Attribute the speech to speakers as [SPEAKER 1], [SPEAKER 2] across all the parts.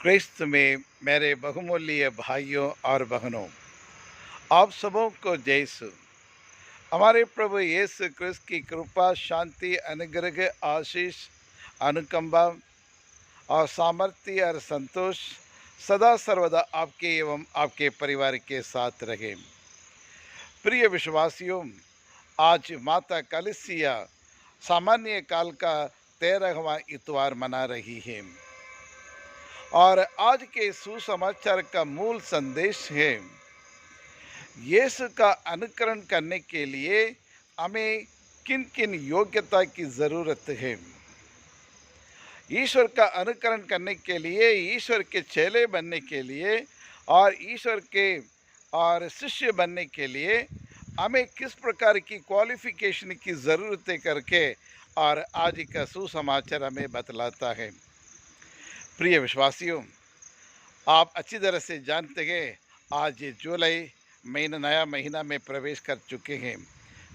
[SPEAKER 1] क्रिस्त में मेरे बहुमूल्य भाइयों और बहनों, आप सबों को जयसु। हमारे प्रभु यीशु क्रिस्त की कृपा, शांति, अनुग्रह, आशीष, अनुकंपा और सामर्थ्य और संतोष सदा सर्वदा आपके एवं आपके परिवार के साथ रहे। प्रिय विश्वासियों, आज माता कलिसिया सामान्य काल का 13वां इतवार मना रही है और आज के सुसमाचार का मूल संदेश है, यीशु का अनुकरण करने के लिए हमें किन किन योग्यता की ज़रूरत है। ईश्वर का अनुकरण करने के लिए, ईश्वर के चेले बनने के लिए और ईश्वर के और शिष्य बनने के लिए हमें किस प्रकार की क्वालिफिकेशन की ज़रूरत है करके और आज का सुसमाचार हमें बतलाता है। प्रिय विश्वासियों, आप अच्छी तरह से जानते हैं आज जुलाई महीना, नया महीना में प्रवेश कर चुके हैं,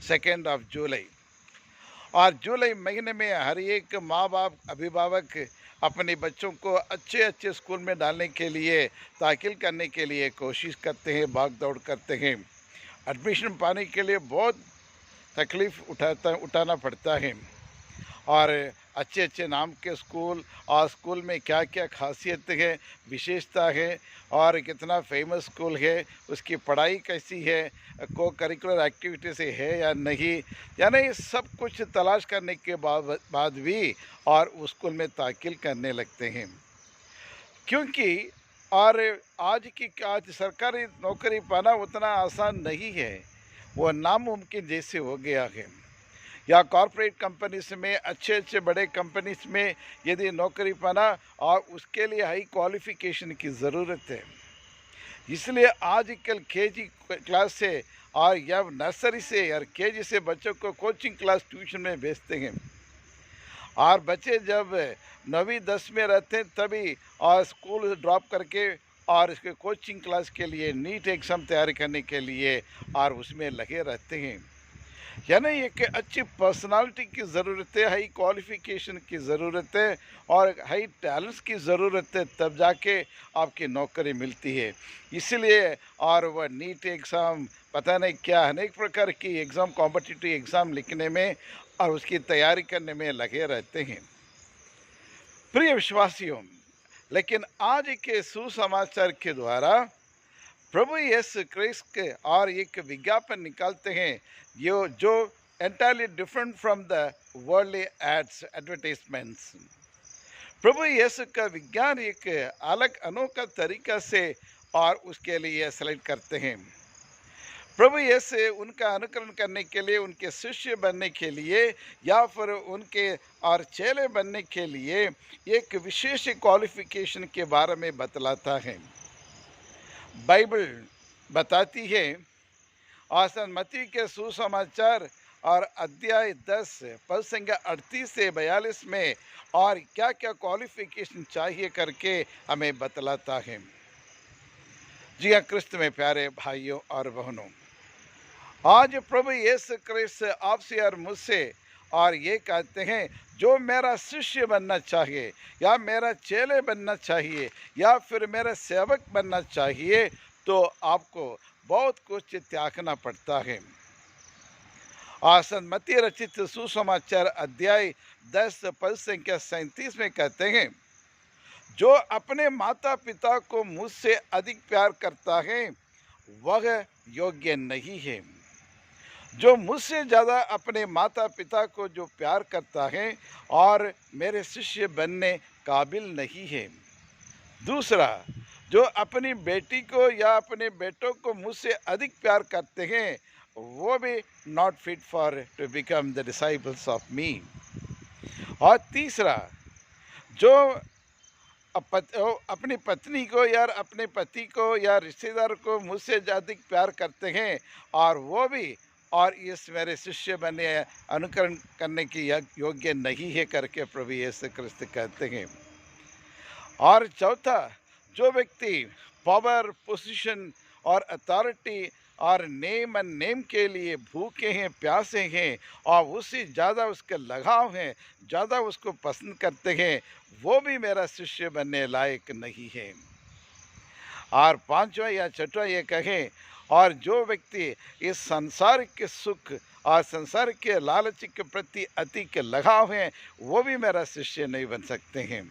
[SPEAKER 1] 2 जुलाई। और जुलाई महीने में हर एक माँ बाप, अभिभावक अपने बच्चों को अच्छे अच्छे स्कूल में डालने के लिए, दाखिल करने के लिए कोशिश करते हैं, भाग दौड़ करते हैं। एडमिशन पाने के लिए बहुत तकलीफ़ उठाना पड़ता है और अच्छे अच्छे नाम के स्कूल और स्कूल में क्या क्या खासियत है, विशेषता है और कितना फेमस स्कूल है, उसकी पढ़ाई कैसी है, को करिकुलर एक्टिविटीज़ है या नहीं, यानी सब कुछ तलाश करने के बाद भी और उस स्कूल में दाखिल करने लगते हैं। क्योंकि और आज सरकारी नौकरी पाना उतना आसान नहीं है, वो नामुमकिन जैसे हो गया है। या कॉरपोरेट कंपनीज में, अच्छे अच्छे बड़े कंपनीज में यदि नौकरी पाना और उसके लिए हाई क्वालिफिकेशन की ज़रूरत है। इसलिए आजकल केजी क्लास से और या नर्सरी से और केजी से बच्चों को कोचिंग क्लास, ट्यूशन में भेजते हैं और बच्चे जब 9वीं 10 में रहते हैं तभी और स्कूल ड्रॉप करके और इसके कोचिंग क्लास के लिए, नीट एग्ज़ाम तैयारी करने के लिए और उसमें लगे रहते हैं। यानी एक अच्छी पर्सनालिटी की ज़रूरत है, हाई क्वालिफिकेशन की ज़रूरत है और हाई टैलेंट्स की ज़रूरत है, तब जाके आपकी नौकरी मिलती है। इसलिए और वह नीट एग्ज़ाम, पता नहीं क्या अनेक प्रकार की एग्ज़ाम, कॉम्पिटिटिव एग्ज़ाम लिखने में और उसकी तैयारी करने में लगे रहते हैं। प्रिय विश्वासियों, लेकिन आज के सुसमाचार के द्वारा प्रभु यीशु क्रिस्त के और एक विज्ञापन निकालते हैं, ये जो entirely different from the worldly ads, advertisements. प्रभु यीशु का विज्ञान एक अलग अनोखा तरीका से और उसके लिए सेलेक्ट करते हैं। प्रभु यीशु उनका अनुकरण करने के लिए, उनके शिष्य बनने के लिए या फिर उनके और चेले बनने के लिए एक विशेष क्वालिफिकेशन के बारे में बतलाता है। बाइबल बताती है आसन मत्ती के सुसमाचार और अध्याय 10 पद संख्या 38 से 42 में और क्या क्या क्वालिफिकेशन चाहिए करके हमें बतलाता है। जी हाँ, क्रिस्त में प्यारे भाइयों और बहनों, आज प्रभु यीशु क्रिस्त आपसे और मुझसे और ये कहते हैं, जो मेरा शिष्य बनना चाहिए या मेरा चेले बनना चाहिए या फिर मेरा सेवक बनना चाहिए, तो आपको बहुत कुछ त्यागना पड़ता है। आसन मत्ती रचित सुसमाचार अध्याय 10 पद संख्या 37 में कहते हैं, जो अपने माता पिता को मुझसे अधिक प्यार करता है वह योग्य नहीं है। जो मुझसे ज़्यादा अपने माता पिता को जो प्यार करता है और मेरे शिष्य बनने काबिल नहीं है। दूसरा, जो अपनी बेटी को या अपने बेटों को मुझसे अधिक प्यार करते हैं वो भी not fit for to become the disciples of me. और तीसरा, जो अपनी पत्नी को या अपने पति को या रिश्तेदार को मुझसे अधिक प्यार करते हैं और वो भी और इस मेरे शिष्य बने अनुकरण करने की योग्य नहीं है करके प्रभु यीशु क्रिस्त कहते हैं। और चौथा, जो व्यक्ति पावर, पोजीशन और अथॉरिटी और नेम एंड नेम के लिए भूखे हैं, प्यासे हैं और उससे ज़्यादा उसके लगाव हैं, ज़्यादा उसको पसंद करते हैं, वो भी मेरा शिष्य बनने लायक नहीं है। और पांचवा या छठवा ये कहें, और जो व्यक्ति इस संसार के सुख और संसार के लालच के प्रति अति के लगाव हैं, वो भी मेरा शिष्य नहीं बन सकते हैं।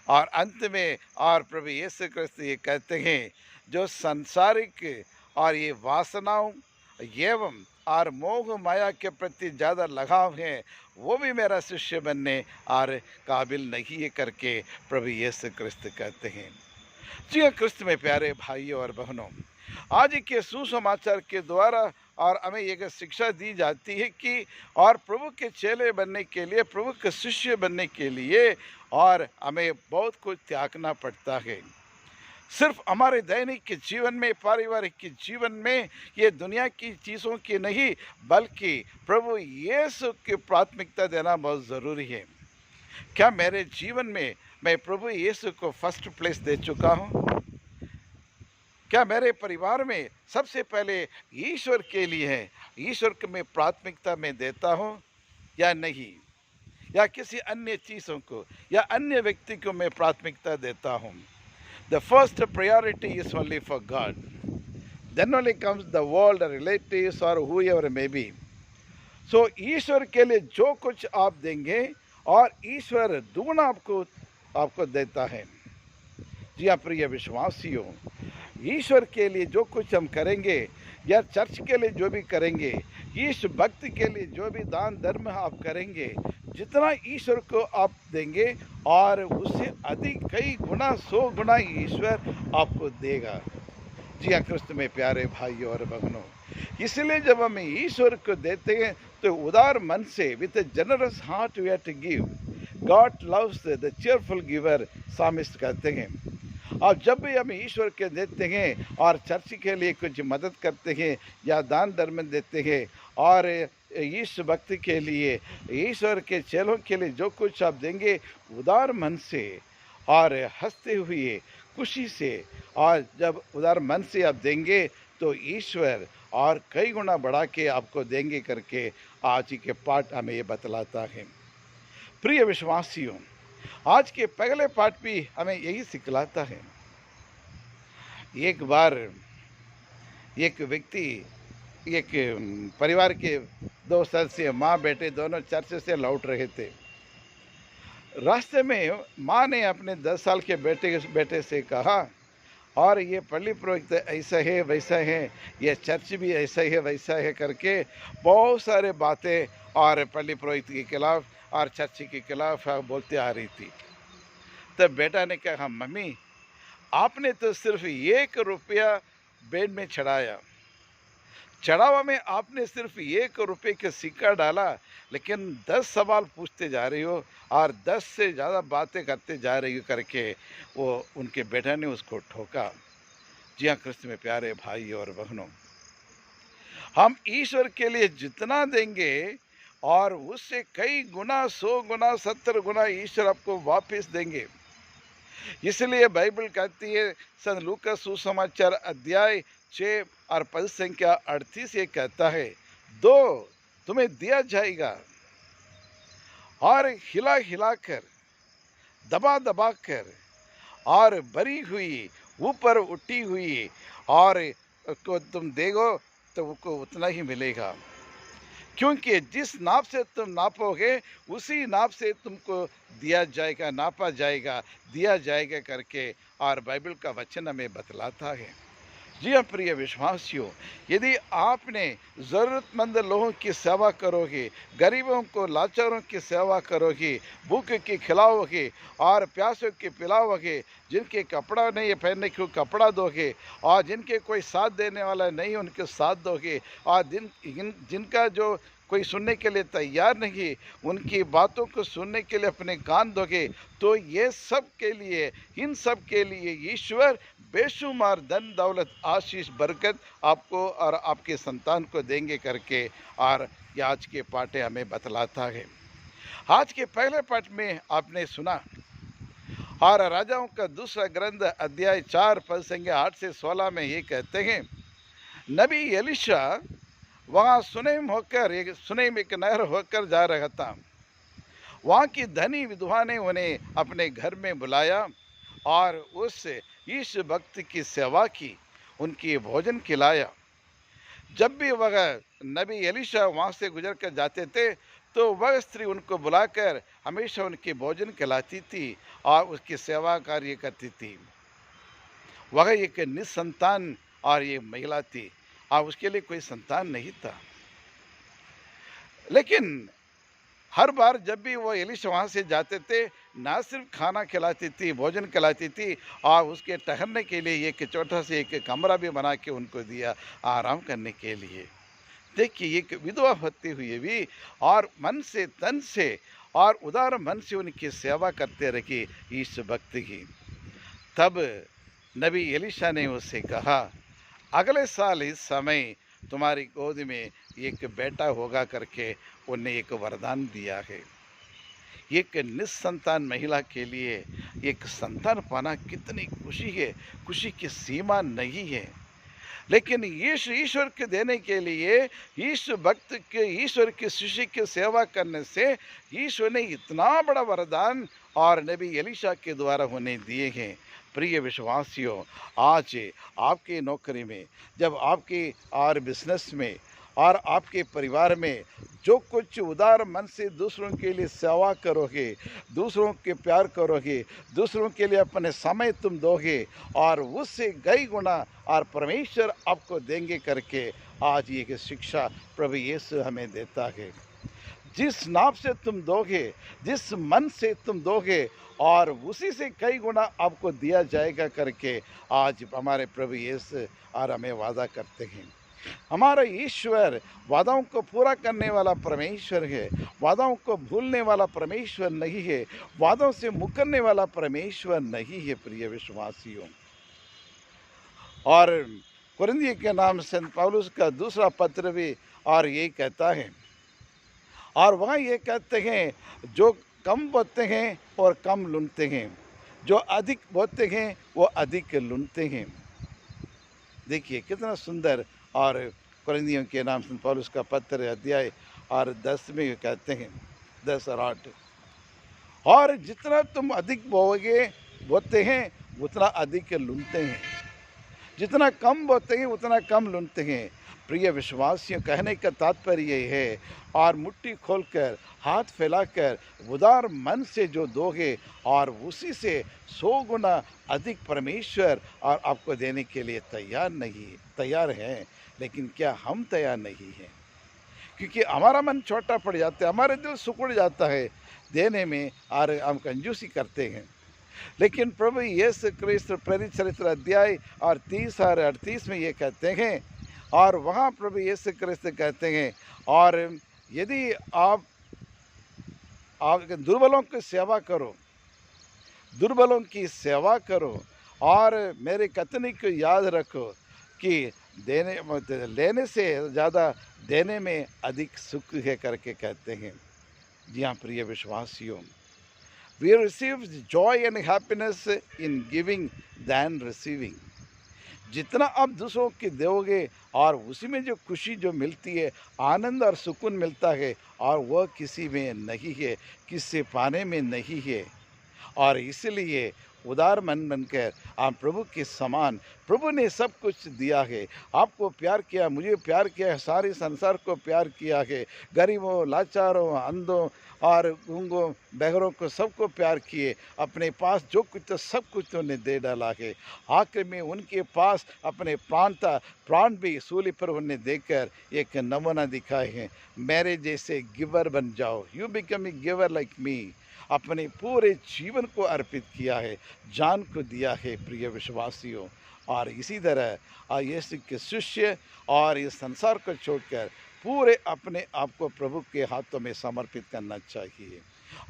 [SPEAKER 1] और अंत में और प्रभु यीशु क्रिस्त ये कहते हैं, जो सांसारिक और ये वासनाओं एवं और मोह माया के प्रति ज़्यादा लगाव है, वो भी मेरा शिष्य बनने और काबिल नहीं है करके प्रभु यीशु क्रिस्त कहते हैं। जी हाँ, क्रिस्त में प्यारे भाइयों और बहनों, आज के सुसमाचार के द्वारा और हमें एक शिक्षा दी जाती है कि और प्रभु के चेले बनने के लिए, प्रभु के शिष्य बनने के लिए और हमें बहुत कुछ त्यागना पड़ता है। सिर्फ हमारे दैनिक के जीवन में, पारिवारिक के जीवन में, ये दुनिया की चीज़ों की नहीं, बल्कि प्रभु यीशु की प्राथमिकता देना बहुत ज़रूरी है। क्या मेरे जीवन में मैं प्रभु यीशु को फर्स्ट प्लेस दे चुका हूँ? क्या मेरे परिवार में सबसे पहले ईश्वर के लिए है, ईश्वर को मैं प्राथमिकता में देता हूँ या नहीं? या किसी अन्य चीज़ों को या अन्य व्यक्ति को मैं प्राथमिकता देता हूँ? The first priority is only for God. Then only comes the world, the relatives or whoever may be. So ईश्वर के लिए जो कुछ आप देंगे और ईश्वर दुगना आपको देता है। जी हाँ प्रिय विश्वासियों, ईश्वर के लिए जो कुछ हम करेंगे या चर्च के लिए जो भी करेंगे, इस भक्ति के लिए जो भी दान धर्म आप करेंगे, जितना ईश्वर को आप देंगे और उससे अधिक कई गुना 100 गुना ईश्वर आपको देगा। जी हाँ क्रिस्त में प्यारे भाइयों और बहनों, इसलिए जब हम ईश्वर को देते हैं तो उदार मन से, with a generous heart we have to give. God loves the cheerful giver, psalmist कहते हैं। और जब भी हम ईश्वर के देते हैं और चर्च के लिए कुछ मदद करते हैं या दान धर्म देते हैं और इस भक्ति के लिए, ईश्वर के चेलों के लिए जो कुछ आप देंगे उदार मन से और हंसते हुए खुशी से, और जब उदार मन से आप देंगे तो ईश्वर और कई गुना बढ़ा के आपको देंगे करके आज के पाठ हमें ये बतलाता है। प्रिय विश्वासियों, आज के पहले पाठ भी हमें यही सिखलाता है। एक बार एक व्यक्ति, एक परिवार के 2 सदस्य, माँ बेटे दोनों चर्च से लौट रहे थे। रास्ते में माँ ने अपने 10 साल के बेटे से कहा, और ये पल्ली पुरोहित ऐसा है वैसा है, ये चर्च भी ऐसा है वैसा है करके बहुत सारे बातें और पल्ली पुरोहित के खिलाफ और चर्च के खिलाफ बोलते आ रही थी। तब बेटा ने कहा, मम्मी आपने तो सिर्फ 1 रुपया बेड में चढ़ाया, चढ़ावा में आपने सिर्फ 1 रुपये का सिक्का डाला, लेकिन 10 सवाल पूछते जा रही हो और 10 से ज़्यादा बातें करते जा रही हो करके वो उनके बेटा ने उसको ठोका। जी हाँ क्रिस्त में प्यारे भाई और बहनों, हम ईश्वर के लिए जितना देंगे और उससे कई गुना 100 गुना 70 गुना ईश्वर आपको वापस देंगे। इसलिए बाइबल कहती है, संत लूका सुसमाचार अध्याय 6 और पद संख्या 38 ये कहता है, दो तुम्हें दिया जाएगा और हिला हिला कर, दबा दबा कर और भरी हुई, ऊपर उठी हुई और को तुम देगो तो उसको उतना ही मिलेगा, क्योंकि जिस नाप से तुम नापोगे उसी नाप से तुमको दिया जाएगा, नापा जाएगा, दिया जाएगा करके और बाइबल का वचन हमें बतलाता है। जी हाँ प्रिय विश्वासियों, यदि आपने ज़रूरतमंद लोगों की सेवा करोगे, गरीबों को लाचारों की सेवा करोगे, भूखे की खिलाओगे और प्यासों की पिलाओगे, जिनके कपड़ा नहीं है पहनने को कपड़ा दोगे और जिनके कोई साथ देने वाला नहीं उनके साथ दोगे और जिनका जो कोई सुनने के लिए तैयार नहीं उनकी बातों को सुनने के लिए अपने कान दोगे, तो ये सब के लिए, इन सब के लिए ईश्वर बेशुमार धन दौलत आशीष बरकत आपको और आपके संतान को देंगे करके और ये आज के पाठे हमें बतलाता है। आज के पहले पाठ में आपने सुना और राजाओं का दूसरा ग्रंथ अध्याय 4 पद संख्या 8 से 16 में ये कहते हैं, नबी एलिशा वहाँ सुनैम एक नहर होकर जा रहा था। वहाँ की धनी विधवा ने उन्हें अपने घर में बुलाया और उस ईश भक्त की सेवा की, उनकी भोजन खिलाया। जब भी वह नबी एलिशा वहाँ से गुजर कर जाते थे तो वह स्त्री उनको बुलाकर हमेशा उनके भोजन खिलाती थी और उसकी सेवा कार्य करती थी। वह एक निसंतान और ये महिला थी और उसके लिए कोई संतान नहीं था। लेकिन हर बार जब भी वो एलिशा वहाँ से जाते थे, ना सिर्फ खाना खिलाती थी, भोजन खिलाती थी और उसके ठहरने के लिए एक छोटा सा एक कमरा भी बना के उनको दिया आराम करने के लिए। देखिए एक विधवा होते हुए भी और मन से तन से और उदार मन से उनकी सेवा करते रही इस भक्त की। तब नबी एलिशा ने उससे कहा, अगले साल इस समय तुम्हारी गोद में एक बेटा होगा करके उन्हें एक वरदान दिया है। एक निस्संतान महिला के लिए एक संतान पाना कितनी खुशी है, खुशी की सीमा नहीं है। लेकिन ईश्वर के देने के लिए इस भक्त के ईश्वर के शिष्य की सेवा करने से ईश्वर ने इतना बड़ा वरदान और नबी एलिशा के द्वारा उन्हें दिए हैं। प्रिय विश्वासियों, आज आपकी नौकरी में, जब आपके और बिजनेस में और आपके परिवार में जो कुछ उदार मन से दूसरों के लिए सेवा करोगे, दूसरों के प्यार करोगे, दूसरों के लिए अपने समय तुम दोगे और उससे कई गुना और परमेश्वर आपको देंगे करके आज ये शिक्षा प्रभु यीशु हमें देता है। जिस नाप से तुम दोगे, जिस मन से तुम दोगे और उसी से कई गुना आपको दिया जाएगा करके आज हमारे प्रभु यीशु और हमें वादा करते हैं। हमारा ईश्वर वादाओं को पूरा करने वाला परमेश्वर है, वादाओं को भूलने वाला परमेश्वर नहीं है, वादों से मुकरने वाला परमेश्वर नहीं है। प्रिय विश्वासियों, और कुरिन्थियों के नाम संत पौलुस का दूसरा पत्र भी और यही कहता है, और वहाँ ये कहते हैं, जो कम बोते हैं और कम लुनते हैं, जो अधिक बोते हैं वो अधिक लुनते हैं। देखिए कितना सुंदर। और कुरिन्थियों के नाम संत पौलुस का पत्र अध्याय और 10 में कहते हैं, 10 और 8, और जितना तुम अधिक बोते हैं उतना अधिक लुनते हैं, जितना कम बोते हैं उतना कम लुनते हैं। प्रिय विश्वासियों, कहने का तात्पर्य ये है, और मुट्ठी खोलकर हाथ फैलाकर उदार मन से जो दोगे और उसी से 100 गुना अधिक परमेश्वर और आपको देने के लिए तैयार हैं। लेकिन क्या हम तैयार नहीं हैं? क्योंकि हमारा मन छोटा पड़ जाता है, हमारे दिल सिकुड़ जाता है देने में और हम कंजूसी करते हैं। लेकिन प्रभु यीशु क्रिस्त प्रेरित चरित्र अध्याय और 30 और 38 में ये कहते हैं, और वहाँ प्रभु यीशु क्रिस्त कहते हैं, और यदि आप दुर्बलों की सेवा करो, दुर्बलों की सेवा करो और मेरे कथनी को याद रखो कि लेने से ज़्यादा देने में अधिक सुख है करके कहते हैं। जी हाँ प्रिय विश्वासियों, we receive joy and happiness in giving than receiving। जितना आप दूसरों के दोगे और उसी में जो खुशी जो मिलती है, आनंद और सुकून मिलता है, और वह किसी में नहीं है, किससे पाने में नहीं है। और इसलिए उदार मन बनकर आप प्रभु के समान, प्रभु ने सब कुछ दिया है, आपको प्यार किया, मुझे प्यार किया है, सारे संसार को प्यार किया है, गरीबों, लाचारों, अंधों और गूंगों, बहरों को सबको प्यार किए, अपने पास जो कुछ तो सब कुछ तो उन्हें दे डाला है। आखिर में उनके पास अपने प्राण भी सूली पर उन्हें देकर एक नमूना दिखाए हैं, मेरे जैसे गिवर बन जाओ, you become a giver like me. अपने पूरे जीवन को अर्पित किया है, जान को दिया है। प्रिय विश्वासियों, और इसी तरह यीशु के शिष्य और इस संसार को छोड़कर पूरे अपने आप को प्रभु के हाथों में समर्पित करना चाहिए।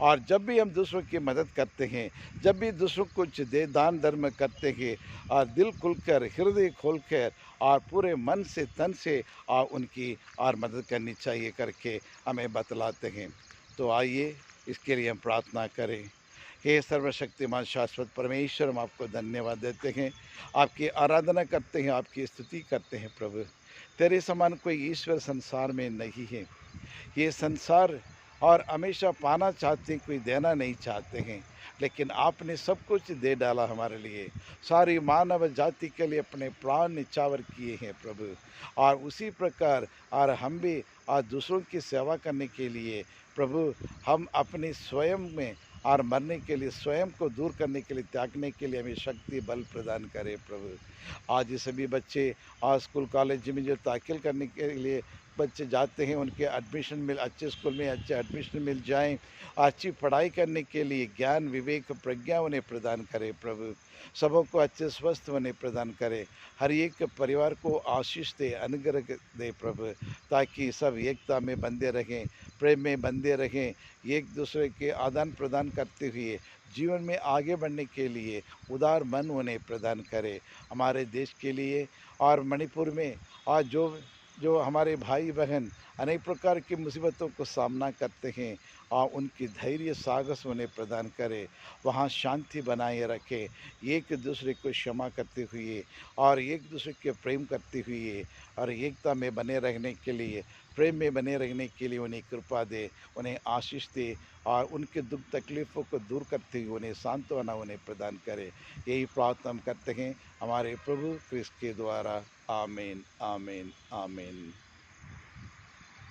[SPEAKER 1] और जब भी हम दूसरों की मदद करते हैं, जब भी दूसरों को कुछ दान धर्म करते हैं, और दिल खुलकर, हृदय खोलकर और पूरे मन से तन से उनकी और मदद करनी चाहिए करके हमें बतलाते हैं। तो आइए इसके लिए हम प्रार्थना करें। हे सर्वशक्तिमान शाश्वत परमेश्वर, हम आपको धन्यवाद देते हैं, आपकी आराधना करते हैं, आपकी स्तुति करते हैं। प्रभु तेरे समान कोई ईश्वर संसार में नहीं है। ये संसार और हमेशा पाना चाहते हैं, कोई देना नहीं चाहते हैं, लेकिन आपने सब कुछ दे डाला हमारे लिए। सारी मानव जाति के लिए अपने प्राण निछावर किए हैं प्रभु। और उसी प्रकार और हम भी और दूसरों की सेवा करने के लिए प्रभु, हम अपने स्वयं में और मरने के लिए, स्वयं को दूर करने के लिए, त्यागने के लिए हमें शक्ति बल प्रदान करे प्रभु। आज ये सभी बच्चे आज स्कूल कॉलेज में जो दाखिल करने के लिए बच्चे जाते हैं, उनके एडमिशन मिल अच्छे स्कूल में अच्छे एडमिशन मिल जाएं, अच्छी पढ़ाई करने के लिए ज्ञान विवेक प्रज्ञा उन्हें प्रदान करे प्रभु। सबों को अच्छे स्वस्थ उन्हें प्रदान करे। हर एक परिवार को आशीष दे, अनुग्रह दे प्रभु, ताकि सब एकता में बंधे रहें, प्रेम में बंधे रहें, एक दूसरे के आदान प्रदान करते हुए जीवन में आगे बढ़ने के लिए उदार मन उन्हें प्रदान करे। हमारे देश के लिए और मणिपुर में आज जो जो हमारे भाई बहन अनेक प्रकार की मुसीबतों को सामना करते हैं, और उनकी धैर्य साहस उन्हें प्रदान करे, वहाँ शांति बनाए रखे, एक दूसरे को क्षमा करते हुए और एक दूसरे के प्रेम करते हुए और एकता में बने रहने के लिए, प्रेम में बने रहने के लिए उन्हें कृपा दे, उन्हें आशीष दे, और उनके दुख तकलीफ़ों को दूर करते हुए उन्हें सांत्वना उन्हें प्रदान करे। यही प्रार्थना हम करते हैं हमारे प्रभु क्रिस्त के द्वारा। आमीन, आमीन, आमीन।